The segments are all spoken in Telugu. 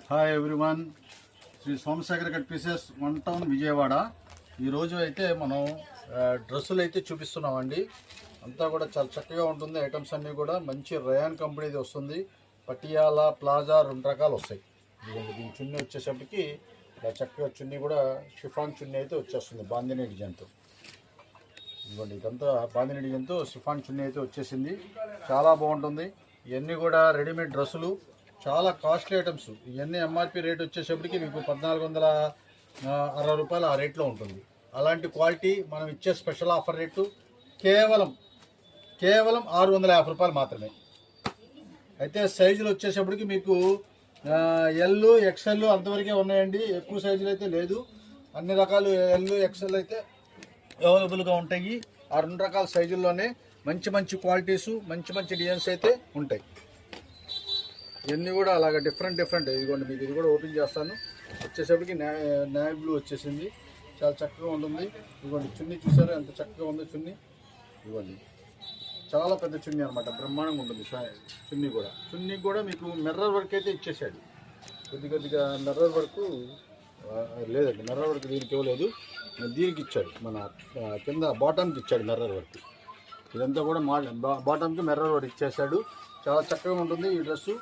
Hi everyone, Sri Somasekhar cut pieces 1 town Vijayawada. ఈరోజు అయితే మనం డ్రెస్సులు అయితే చూపిస్తున్నామండి. అంతా కూడా చాలా చక్కగా ఉంటుంది. ఐటమ్స్ అన్నీ కూడా మంచి రయాన్ కంపెనీది వస్తుంది. పటియాలా, ప్లాజా 2 రకాలు వస్తాయి. దీని చున్నీ వచ్చేసప్పటికి ఇలా చక్కగా చున్నీ కూడా షిఫాన్ చున్నీ అయితే వచ్చేస్తుంది బాందినీ డిజైన్తో. ఇదిగోండి, ఇదంతా బాందినీ డిజైన్తో షిఫాన్ చున్నీ అయితే వచ్చేసింది. చాలా బాగుంటుంది. ఇవన్నీ కూడా రెడీమేడ్ డ్రెస్సులు, చాలా కాస్ట్లీ ఐటమ్స్. ఇవన్నీ ఎంఆర్పి రేట్ వచ్చేసప్పటికి మీకు 1460 రూపాయలు ఆ రేట్లో ఉంటుంది. అలాంటి క్వాలిటీ మనం ఇచ్చే స్పెషల్ ఆఫర్ రేటు కేవలం 650 రూపాయలు మాత్రమే. అయితే సైజులు వచ్చేసప్పటికి మీకు ఎల్, ఎక్స్ఎల్ అంతవరకే ఉన్నాయండి. ఎక్కువ సైజులు అయితే లేదు. అన్ని రకాలు ఎల్, ఎక్స్ఎల్ అయితే అవైలబుల్గా ఉంటాయి. ఆ 2 రకాల సైజుల్లోనే మంచి మంచి క్వాలిటీసు, మంచి మంచి డిజైన్స్ అయితే ఉంటాయి. ఇవన్నీ కూడా అలాగ డిఫరెంట్. ఇదిగోండి, మీకు ఇది కూడా ఓపెన్ చేస్తాను. వచ్చేసప్పటికి నేవీ బ్లూ వచ్చేసింది. చాలా చక్కగా ఉంటుంది. ఇదిగోండి, చున్నీ చూసారు ఎంత చక్కగా ఉందో చున్నీ. ఇదిగోండి, చాలా పెద్ద చున్నీ అనమాట, బ్రహ్మాండంగా ఉంటుంది. చున్నీ కూడా మీకు మిర్రర్ వర్క్ అయితే ఇచ్చేసాడు. కొద్దిగా మిర్రర్ వర్క్ లేదండి, మిర్రర్ వర్క్ దీనికి ఇవ్వలేదు, దీనికి ఇచ్చాడు. మన కింద బాటమ్కి ఇచ్చాడు మిర్రర్ వర్క్. ఇదంతా కూడా బాటమ్కి మిర్రర్ వర్క్ ఇచ్చేసాడు. చాలా చక్కగా ఉంటుంది ఈ డ్రెస్సు.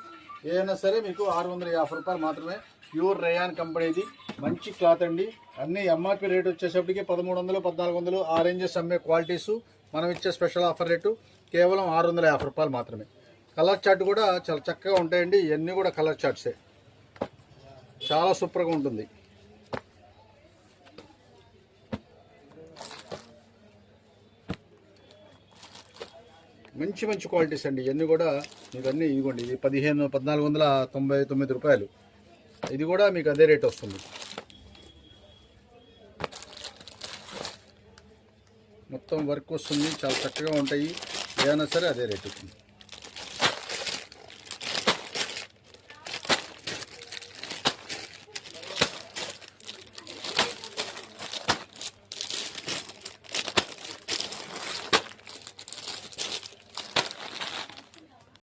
ఏదైనా సరే మీకు 650 రూపాయలు మాత్రమే. ప్యూర్ రయాన్ కంపెనీది మంచి క్లాత్ అండి. అన్ని ఎంఆర్పి రేట్ వచ్చేసప్పటికి 1300, 1400 ఆ రేంజెస్ అమ్మే క్వాలిటీసు. మనం ఇచ్చే స్పెషల్ ఆఫర్ రేటు కేవలం 650 రూపాయలు మాత్రమే. కలర్ చార్ట్ కూడా చాలా చక్కగా ఉంటాయండి. ఇవన్నీ కూడా కలర్ చార్ట్సే. చాలా సూపర్గా ఉంటుంది. మంచి క్వాలిటీస్ అండి. ఇవన్నీ కూడా మీకు అన్నీ ఇదిగోండి, ఇది 1499 రూపాయలు. ఇది కూడా మీకు అదే రేట్ వస్తుంది. మొత్తం వర్క్ వస్తుంది, చాలా చక్కగా ఉంటాయి. ఏదైనా సరే అదే రేట్ వస్తుంది.